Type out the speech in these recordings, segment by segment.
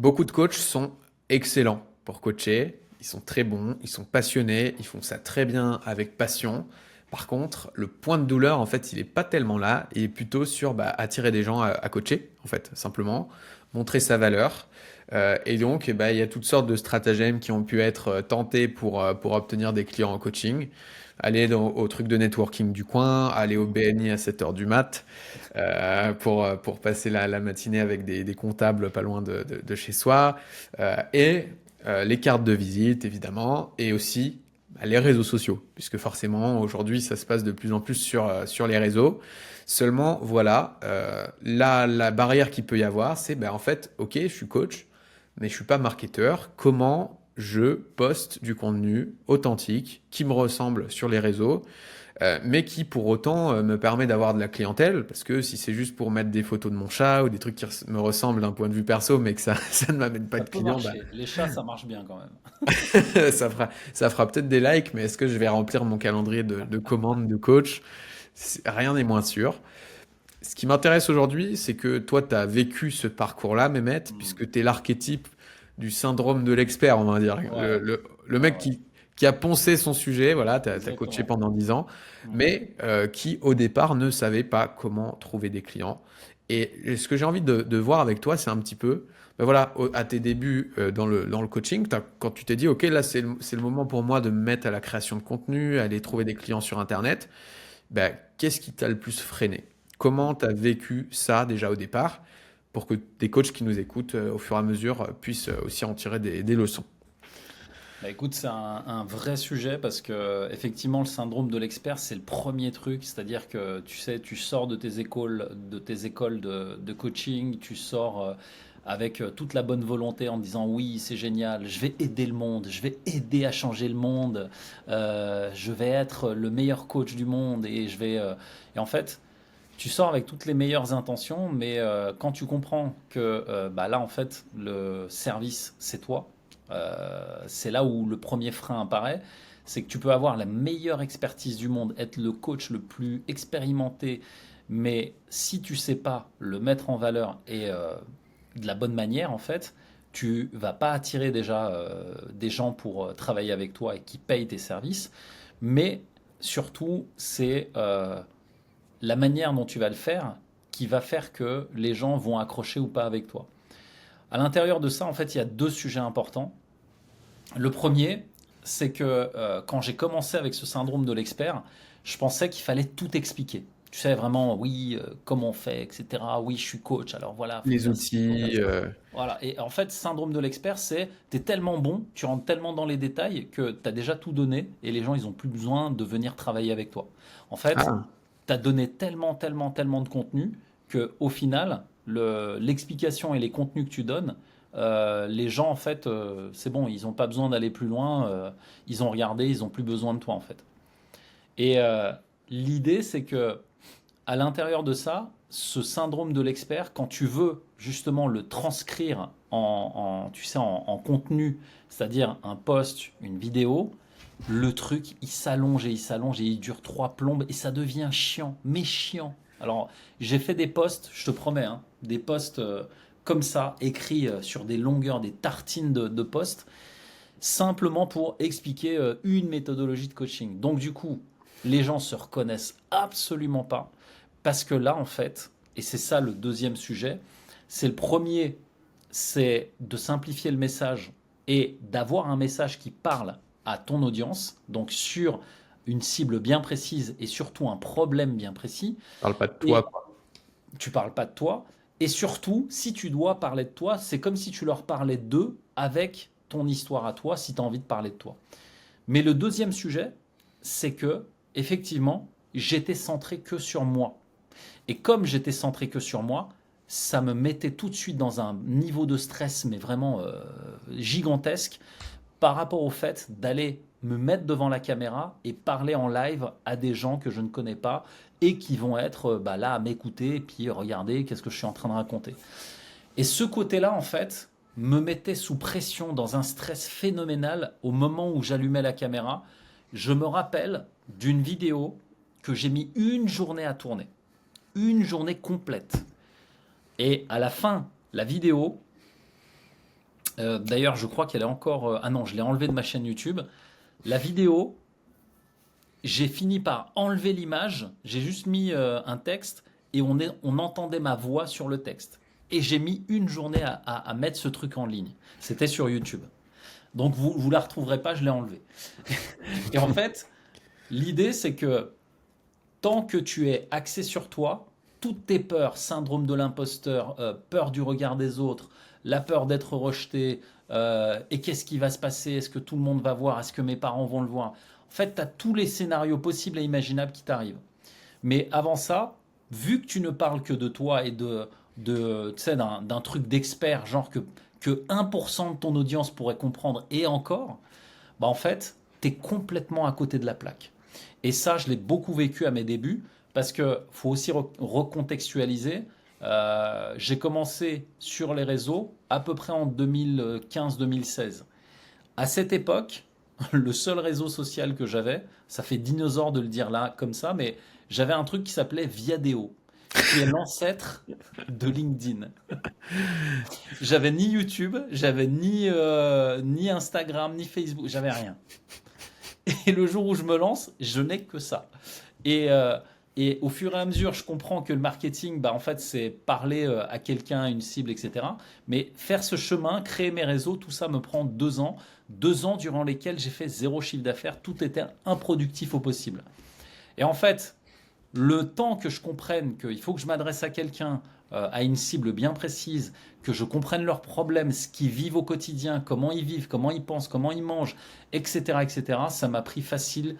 Beaucoup de coachs sont excellents pour coacher. Ils sont très bons, ils sont passionnés, ils font ça très bien avec passion. Par contre, le point de douleur, en fait, il est pas tellement là. Il est plutôt sur attirer des gens à coacher, en fait, simplement, montrer sa valeur. Et donc, il y a toutes sortes de stratagèmes qui ont pu être tentés pour obtenir des clients en coaching. Aller au truc de networking du coin, aller au BNI à 7 heures du mat, pour passer la matinée avec des comptables pas loin de chez soi, les cartes de visite évidemment, et aussi les réseaux sociaux, puisque forcément aujourd'hui ça se passe de plus en plus sur les réseaux. Seulement voilà, la barrière qu'il peut y avoir, c'est en fait, ok, je suis coach, mais je suis pas marketeur. Comment je poste du contenu authentique qui me ressemble sur les réseaux, mais qui pour autant me permet d'avoir de la clientèle, parce que si c'est juste pour mettre des photos de mon chat ou des trucs qui me ressemblent d'un point de vue perso, mais que ça, ça ne m'amène pas Ça de peut clients, marcher. Les chats, ça marche bien quand même. ça fera peut-être des likes, mais est-ce que je vais remplir mon calendrier de commandes de coach? Rien n'est moins sûr. Ce qui m'intéresse aujourd'hui, c'est que toi, tu as vécu ce parcours-là, Mehmet, Hmm. puisque tu es l'archétype du syndrome de l'expert, on va dire. Le, Ouais, le- le ouais, mec ouais. qui a poncé son sujet, voilà, tu as coaché Exactement. pendant 10 ans, Mhm. mais qui, au départ, ne savait pas comment trouver des clients. Et ce que j'ai envie de voir avec toi, c'est un petit peu, voilà, à tes débuts dans le coaching, quand tu t'es dit, OK, là, c'est le moment pour moi de me mettre à la création de contenu, aller trouver des clients sur Internet, qu'est-ce qui t'a le plus freiné? Comment tu as vécu ça déjà au départ pour que des coachs qui nous écoutent au fur et à mesure puissent aussi en tirer des leçons? Bah écoute, c'est un vrai sujet parce que effectivement le syndrome de l'expert, c'est le premier truc, c'est-à-dire que tu sais, tu sors de tes écoles de coaching, tu sors avec toute la bonne volonté en disant oui, c'est génial, je vais aider le monde, je vais aider à changer le monde, je vais être le meilleur coach du monde et en fait, tu sors avec toutes les meilleures intentions, mais quand tu comprends que bah là, en fait, le service, c'est toi, c'est là où le premier frein apparaît. C'est que tu peux avoir la meilleure expertise du monde, être le coach le plus expérimenté, mais si tu sais pas le mettre en valeur et de la bonne manière, en fait, tu vas pas attirer déjà des gens pour travailler avec toi et qui payent tes services, mais surtout, c'est la manière dont tu vas le faire qui va faire que les gens vont accrocher ou pas avec toi. À l'intérieur de ça, en fait, il y a deux sujets importants. Le premier, c'est que quand j'ai commencé avec ce syndrome de l'expert, je pensais qu'il fallait tout expliquer. Tu sais vraiment, oui, comment on fait, etc. Oui, je suis coach, alors voilà, faut Les faire ci, faut faire outils, ça. Voilà. Et en fait, syndrome de l'expert, c'est tu es tellement bon, tu rentres tellement dans les détails que tu as déjà tout donné et les gens, ils n'ont plus besoin de venir travailler avec toi. En fait, ah, tu as donné tellement, tellement, tellement de contenu que au final, l'explication et les contenus que tu donnes, les gens, en fait, c'est bon, ils n'ont pas besoin d'aller plus loin. Ils ont regardé, ils n'ont plus besoin de toi, en fait. Et l'idée, c'est que à l'intérieur de ça, ce syndrome de l'expert, quand tu veux justement le transcrire tu sais, en contenu, c'est-à-dire un post, une vidéo, le truc, il s'allonge et il dure trois plombes et ça devient chiant, mais chiant. Alors, j'ai fait des posts, je te promets, hein, des posts comme ça, écrits sur des longueurs, des tartines de posts, simplement pour expliquer une méthodologie de coaching. Donc, du coup, les gens se reconnaissent absolument pas parce que là, en fait, et c'est ça le deuxième sujet, c'est le premier, c'est de simplifier le message et d'avoir un message qui parle à ton audience, donc sur une cible bien précise et surtout un problème bien précis. parle pas de toi, Et quoi. tu parles pas de toi. Et surtout, si tu dois parler de toi, c'est comme si tu leur parlais d'eux avec ton histoire à toi, si tu as envie de parler de toi. Mais le deuxième sujet, c'est que, effectivement, j'étais centré que sur moi. Et comme j'étais centré que sur moi, ça me mettait tout de suite dans un niveau de stress, mais vraiment gigantesque, par rapport au fait d'aller me mettre devant la caméra et parler en live à des gens que je ne connais pas et qui vont être bah, là à m'écouter et puis regarder qu'est-ce que je suis en train de raconter. Et ce côté-là, en fait, me mettait sous pression dans un stress phénoménal au moment où j'allumais la caméra. Je me rappelle d'une vidéo que j'ai mis une journée à tourner, une journée complète. Et à la fin, la vidéo, D'ailleurs, je crois qu'elle est encore. Ah non, je l'ai enlevée de ma chaîne YouTube. La vidéo, j'ai fini par enlever l'image. J'ai juste mis un texte et on entendait ma voix sur le texte. Et j'ai mis une journée à mettre ce truc en ligne. C'était sur YouTube. Donc vous la retrouverez pas, je l'ai enlevée. Et en fait, l'idée c'est que tant que tu es axé sur toi, toutes tes peurs, syndrome de l'imposteur, peur du regard des autres, la peur d'être rejeté, et qu'est-ce qui va se passer, est-ce que tout le monde va voir, est-ce que mes parents vont le voir. En fait, tu as tous les scénarios possibles et imaginables qui t'arrivent. Mais avant ça, vu que tu ne parles que de toi et tu sais, d'un truc d'expert, genre que 1% de ton audience pourrait comprendre et encore, bah en fait, tu es complètement à côté de la plaque. Et ça, je l'ai beaucoup vécu à mes débuts parce que faut aussi recontextualiser. J'ai commencé sur les réseaux à peu près en 2015-2016. À cette époque, le seul réseau social que j'avais, ça fait dinosaure de le dire là comme ça, mais j'avais un truc qui s'appelait Viadeo, qui est l'ancêtre de LinkedIn. J'avais ni YouTube, j'avais ni Instagram, ni Facebook, j'avais rien. Et le jour où je me lance, je n'ai que ça. Et, euh, et au fur et à mesure, je comprends que le marketing, bah, en fait, c'est parler à quelqu'un, à une cible, etc. Mais faire ce chemin, créer mes réseaux, tout ça me prend 2 ans. 2 ans durant lesquels j'ai fait zéro chiffre d'affaires. Tout était improductif au possible. Et en fait, le temps que je comprenne qu'il faut que je m'adresse à quelqu'un, à une cible bien précise, que je comprenne leurs problèmes, ce qu'ils vivent au quotidien, comment ils vivent, comment ils pensent, comment ils mangent, etc., etc., ça m'a pris facile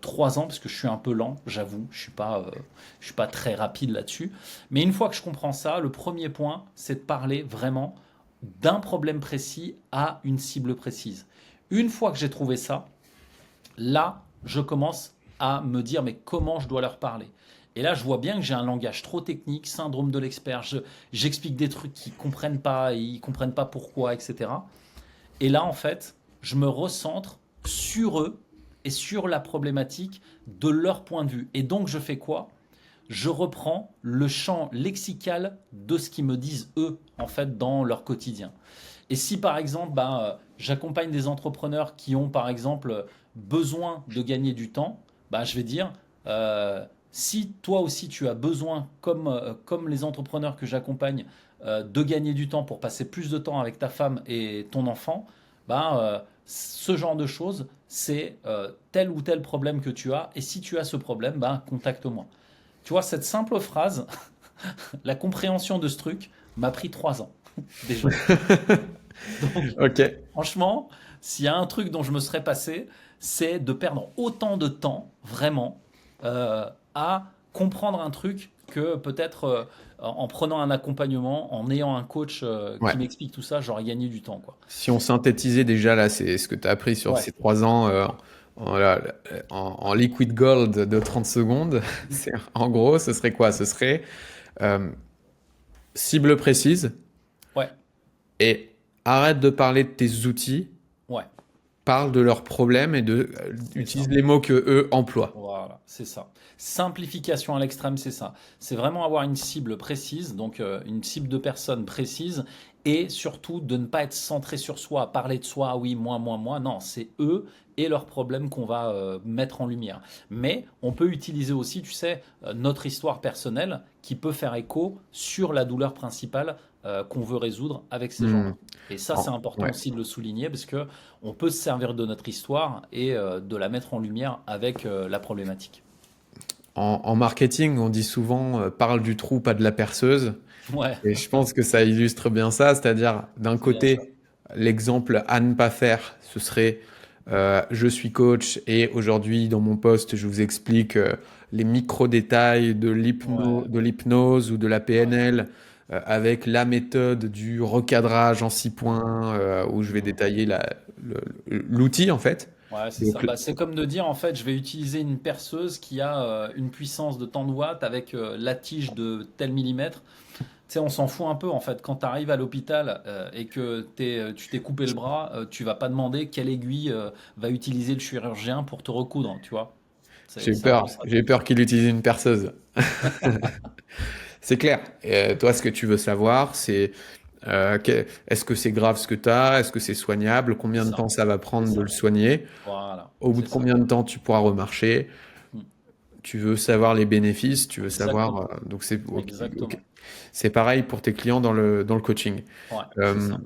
3 ans parce que je suis un peu lent, j'avoue, je suis pas très rapide là-dessus. Mais une fois que je comprends ça, le premier point, c'est de parler vraiment d'un problème précis à une cible précise. Une fois que j'ai trouvé ça, là, je commence à me dire mais comment je dois leur parler. Et là, je vois bien que j'ai un langage trop technique, syndrome de l'expert. J'explique des trucs qu'ils comprennent pas, et ils comprennent pas pourquoi, etc. Et là, en fait, je me recentre sur eux et sur la problématique de leur point de vue. Et donc, je fais quoi? Je reprends le champ lexical de ce qu'ils me disent eux, en fait, dans leur quotidien. Et si par exemple, j'accompagne des entrepreneurs qui ont par exemple besoin de gagner du temps, bah, je vais dire, si toi aussi tu as besoin, comme les entrepreneurs que j'accompagne, de gagner du temps pour passer plus de temps avec ta femme et ton enfant, ce genre de choses, c'est tel ou tel problème que tu as. Et si tu as ce problème, bah, contacte-moi. Tu vois, cette simple phrase, la compréhension de ce truc m'a pris 3 ans déjà. Donc, Ok. franchement, s'il y a un truc dont je me serais passé, c'est de perdre autant de temps, vraiment, à comprendre un truc que peut-être en prenant un accompagnement, en ayant un coach Ouais. qui m'explique tout ça, j'aurais gagné du temps, quoi. Si on synthétisait déjà là, c'est ce que tu as appris sur Ouais, ces 3 ans voilà, en liquid gold de 30 secondes. En gros, ce serait quoi? Ce serait euh, cible précise ouais, et arrête de parler de tes outils, ouais, parle de leurs problèmes et c'est utilise ça. les mots que eux emploient. Voilà, c'est ça. Simplification à l'extrême, c'est ça. C'est vraiment avoir une cible précise, donc une cible de personnes précise, et surtout de ne pas être centré sur soi, parler de soi, ah oui, moi. Non, c'est eux et leurs problèmes qu'on va mettre en lumière. Mais on peut utiliser aussi, tu sais, notre histoire personnelle qui peut faire écho sur la douleur principale qu'on veut résoudre avec ces Hmm. gens-là. Et ça, c'est important Ouais. aussi de le souligner parce que on peut se servir de notre histoire et de la mettre en lumière avec la problématique. En marketing, on dit souvent parle du trou, pas de la perceuse. Ouais, Et je pense que ça illustre bien ça, c'est-à-dire d'un bien sûr. côté, l'exemple à ne pas faire, ce serait je suis coach et aujourd'hui dans mon poste, je vous explique les micro-détails Ouais, de l'hypnose ou de la ouais. PNL avec la méthode du recadrage en 6 points où je vais Mm. détailler l'outil en fait. Ouais, c'est ça. Donc, Bah, c'est comme de dire, en fait, je vais utiliser une perceuse qui a une puissance de tant de watts avec la tige de tel millimètre. Tu sais, on s'en fout un peu, en fait. Quand tu arrives à l'hôpital et que tu t'es coupé le bras, tu vas pas demander quelle aiguille va utiliser le chirurgien pour te recoudre, tu vois. j'ai eu C'est un peu peur, ça, j'ai quoi. eu peur qu'il utilise une perceuse. C'est clair. Et, toi, ce que tu veux savoir, c'est Est-ce que c'est grave ce que tu as? Est-ce que c'est soignable? C'est Combien de ça, temps ça va c'est prendre de le ça. soigner? Voilà, Au bout c'est de ça. combien de temps tu pourras remarcher? Mm. Tu veux savoir les bénéfices, tu veux savoir. Exactement, Donc c'est ok, ok. exactement. C'est pareil pour tes clients dans le coaching. Ouais, c'est Euh, ça.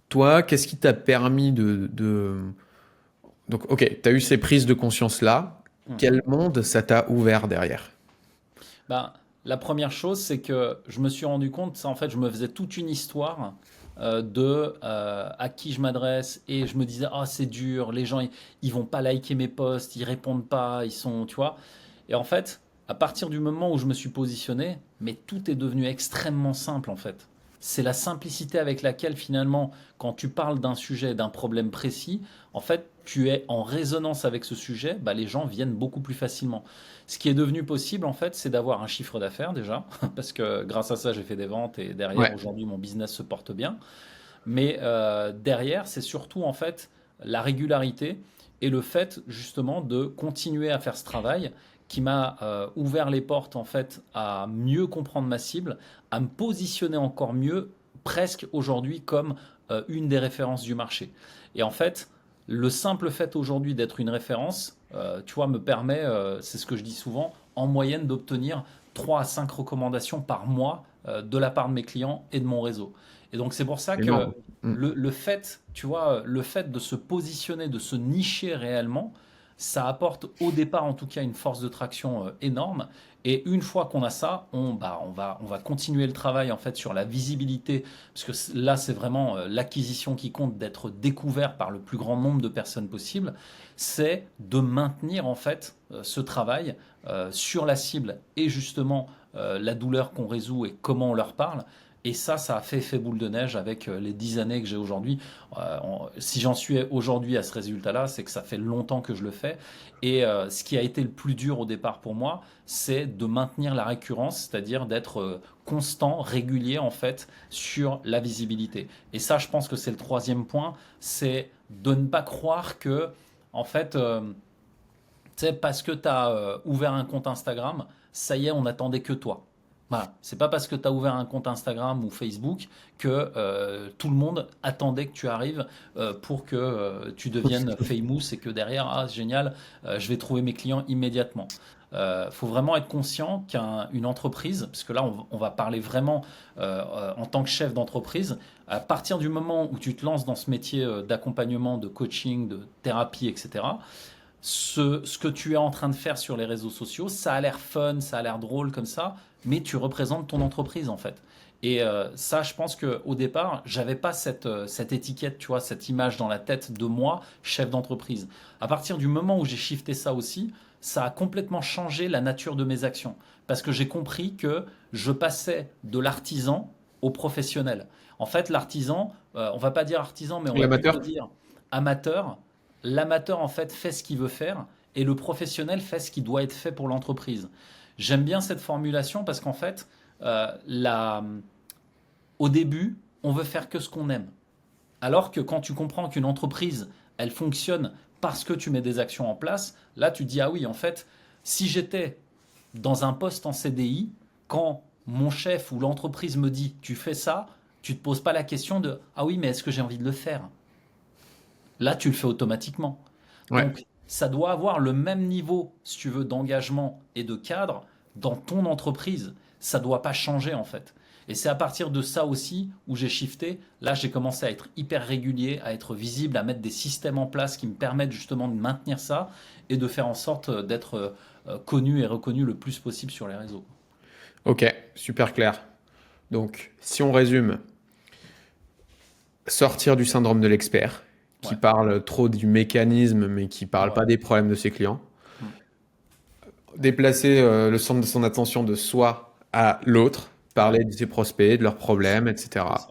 Toi, qu'est-ce qui t'a permis Donc, ok, tu as eu ces prises de conscience-là. Quel Mhm. monde ça t'a ouvert derrière? Ben, la première chose, c'est que je me suis rendu compte, ça, en fait, je me faisais toute une histoire de à qui je m'adresse et je me disais, ah, c'est dur, les gens, ils vont pas liker mes posts, ils répondent pas, ils sont, tu vois. Et en fait, à partir du moment où je me suis positionné, mais tout est devenu extrêmement simple, en fait. C'est la simplicité avec laquelle, finalement, quand tu parles d'un sujet, d'un problème précis, en fait, tu es en résonance avec ce sujet, bah, les gens viennent beaucoup plus facilement. Ce qui est devenu possible, en fait, c'est d'avoir un chiffre d'affaires déjà, parce que grâce à ça, j'ai fait des ventes et derrière, Ouais, aujourd'hui, mon business se porte bien. Mais derrière, c'est surtout, en fait, la régularité et le fait, justement, de continuer à faire ce travail qui m'a ouvert les portes, en fait, à mieux comprendre ma cible, à me positionner encore mieux, presque aujourd'hui, comme une des références du marché. Et en fait, le simple fait aujourd'hui d'être une référence, tu vois, me permet, c'est ce que je dis souvent, en moyenne d'obtenir 3 à 5 recommandations par mois de la part de mes clients et de mon réseau. Et donc c'est pour ça que énorme. Mm. le fait, tu vois, le fait de se positionner, de se nicher réellement, ça apporte au départ en tout cas une force de traction énorme. Et une fois qu'on a ça, on va continuer le travail en fait sur la visibilité, parce que là c'est vraiment l'acquisition qui compte, d'être découvert par le plus grand nombre de personnes possible. C'est de maintenir en fait ce travail sur la cible et justement la douleur qu'on résout et comment on leur parle. Et ça a fait effet boule de neige avec les 10 années que j'ai aujourd'hui. Si j'en suis aujourd'hui à ce résultat-là, c'est que ça fait longtemps que je le fais. Et ce qui a été le plus dur au départ pour moi, c'est de maintenir la récurrence, c'est-à-dire d'être constant, régulier en fait sur la visibilité. Et ça, je pense que c'est le troisième point, c'est de ne pas croire que, en fait, tu sais, parce que tu as ouvert un compte Instagram, ça y est, on n'attendait que toi. Voilà. C'est pas parce que tu as ouvert un compte Instagram ou Facebook que tout le monde attendait que tu arrives pour que tu deviennes famous et que derrière, ah, c'est génial, je vais trouver mes clients immédiatement. Faut vraiment être conscient qu'une entreprise, parce que là on va parler vraiment en tant que chef d'entreprise, à partir du moment où tu te lances dans ce métier d'accompagnement, de coaching, de thérapie, etc., ce que tu es en train de faire sur les réseaux sociaux, ça a l'air fun, ça a l'air drôle comme ça, mais tu représentes ton entreprise en fait. Et ça, je pense qu'au départ, j'avais pas cette étiquette, tu vois, cette image dans la tête de moi, chef d'entreprise. À partir du moment où j'ai shifté ça aussi, ça a complètement changé la nature de mes actions. Parce que j'ai compris que je passais de l'artisan au professionnel. En fait, l'artisan, on va pas dire artisan, mais on va plutôt L'amateur? dire amateur. L'amateur, en fait, fait ce qu'il veut faire et le professionnel fait ce qui doit être fait pour l'entreprise. J'aime bien cette formulation parce qu'en fait, au début, on veut faire que ce qu'on aime. Alors que quand tu comprends qu'une entreprise, elle fonctionne parce que tu mets des actions en place, là, tu te dis, ah oui, en fait, si j'étais dans un poste en CDI, quand mon chef ou l'entreprise me dit, tu fais ça, tu te poses pas la question de, ah oui, mais est-ce que j'ai envie de le faire? Là, tu le fais automatiquement. Ouais. Donc, ça doit avoir le même niveau, si tu veux, d'engagement et de cadre dans ton entreprise. Ça ne doit pas changer, en fait. Et c'est à partir de ça aussi où j'ai shifté. Là, j'ai commencé à être hyper régulier, à être visible, à mettre des systèmes en place qui me permettent justement de maintenir ça et de faire en sorte d'être connu et reconnu le plus possible sur les réseaux. Ok, super clair. Donc, si on résume, sortir du syndrome de l'expert, qui Ouais, parle trop du mécanisme, mais qui parle ouais, pas des problèmes de ses clients. mm, Déplacer le centre de son attention de soi à l'autre, ouais, parler de ses prospects, de leurs c'est ça, problèmes, c'est etc. ça.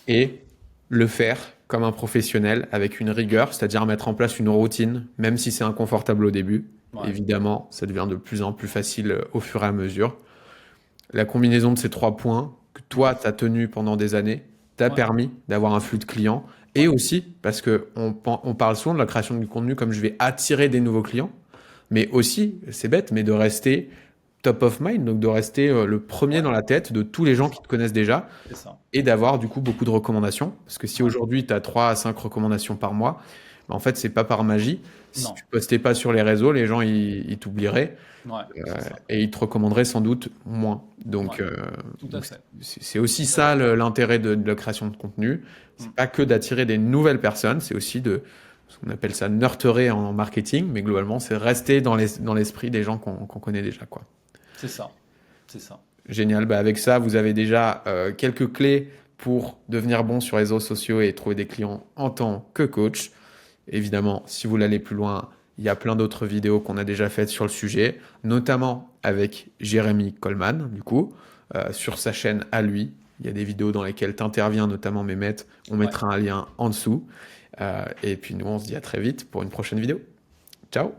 Et le faire comme un professionnel avec une rigueur, c'est-à-dire mettre en place une routine, même si c'est inconfortable au début. Ouais, Évidemment, ça devient de plus en plus facile au fur et à mesure. La combinaison de ces trois points que toi, mm, tu as tenu pendant des années, t'a ouais, permis d'avoir un flux de clients. Et ouais, aussi, parce que on parle souvent de la création du contenu comme je vais attirer des nouveaux clients, mais aussi, c'est bête, mais de rester top of mind, donc de rester le premier Ouais, dans la tête de tous les c'est gens qui ça. te connaissent déjà C'est ça. et d'avoir du coup beaucoup de recommandations. Parce que si Ouais. aujourd'hui tu as 3 à 5 recommandations par mois, bah, en fait, c'est pas par magie. Si Non. tu postais pas sur les réseaux, les gens ils t'oublieraient Ouais, c'est ça. et ils te recommanderaient sans doute moins. Ouais, tout à Donc fait. c'est aussi Tout à ça fait. l'intérêt de la création de contenu. C'est Mm. pas que d'attirer des nouvelles personnes, c'est aussi de ce qu'on appelle ça nurturer en marketing, mais globalement, c'est rester dans l'esprit des gens qu'on connaît déjà, quoi. C'est ça. C'est ça. Génial. Bah, avec ça, vous avez déjà quelques clés pour devenir bon sur les réseaux sociaux et trouver des clients en tant que coach. Évidemment, si vous voulez aller plus loin, il y a plein d'autres vidéos qu'on a déjà faites sur le sujet, notamment avec Jérémy Coleman, du coup, sur sa chaîne à lui. Il y a des vidéos dans lesquelles tu interviens, notamment Mehmet. On Ouais. mettra un lien en dessous. Et puis nous, on se dit à très vite pour une prochaine vidéo. Ciao!